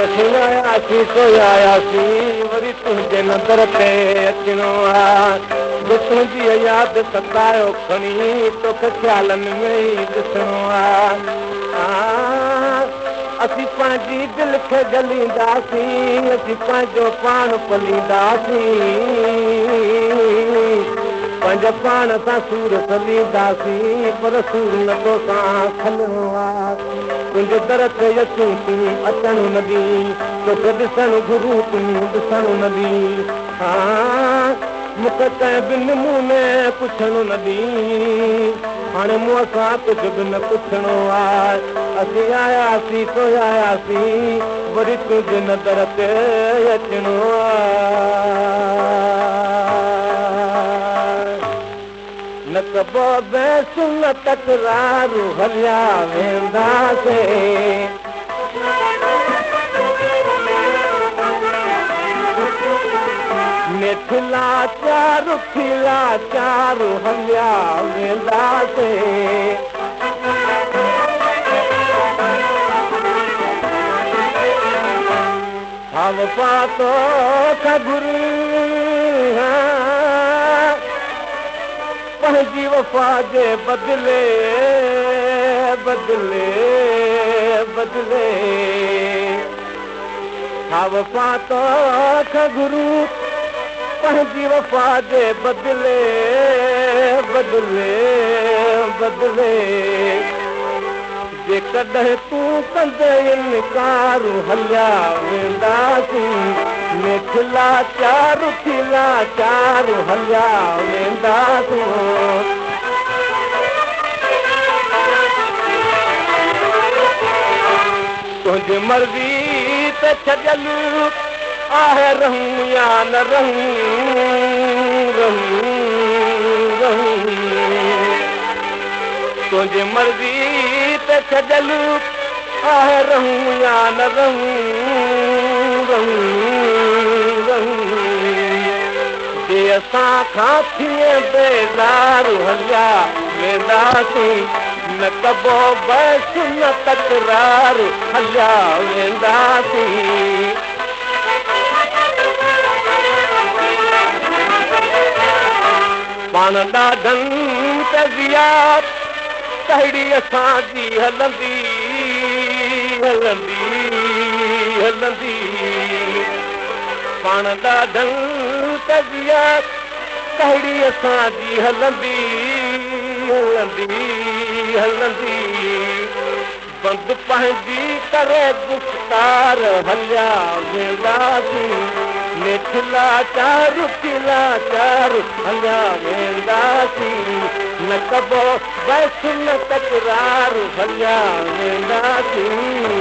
आयासीं तो आयासीं वरी तुंहिंजे नज़र ते अचिणो आहे तुंहिंजी यादि सतायो खणी तोखे ख़्यालनि में ई ॾिसणो आहे असीं पंहिंजी दिलि खे ॻलींदासीं असीं पंहिंजो पाण पलींदासीं पंहिंजे पाण सां सूर सलींदासीं पर सूर नथो सां खलणो आहे तुंहिंजे दर ते अचूं तूं अचणु न ॾीं तोखे ॾिसणु घुरूं तूं ॾिसणु न ॾीं हा मूंखे कंहिं बि नमूने पुछणु न ॾीं हाणे मूं सां कुझु बि न पुछणो आहे असीं आयासीं तो आयासीं वरी तुंहिंजे नज़र ते अचिणो आहे न कबो बेसुन तकरारू हलिया वेंदासीं मिथिला चारू खिला चारू हलिया वेंदासीं हम पातो खबरू पंहिंजी वफ़ा जे बदिले बदिले बदिले हा वफ़ा तो गुरू पंहिंजी वफ़ा जे बदिले बदिले बदिले जेकॾहिं तूं कंदे इनकार हलिया वेंदासीं मिथिला चारू खिला चारू हलिया वेंदासीं तुंहिंजी मर्ज़ी ते छॾियल आहे रहूं या न रहूं रहूं रहूं तुंहिंजी मर्ज़ी ते छॾियल आहे रहूं या न रहूं रहूं रहूं जे असां खां थिए बेज़ार हलिया वेंदासीं न कबो बस न तकरार हलिया वेंदासीं पाण ॾाढनि ते ज़ियार कहिड़ी असांजी हलंदी हलंदी हलंदी पाण ॾाढनि ते ज़ियार कहिड़ी असांजी हलंदी हलंदी हलंदी बंदि पंहिंजी करे गुफ़्तार हलिया वेंदासीं मिथिला चारू खिला चारू हलिया वेंदासीं न कबो बस न तकरार हलिया वेंदासीं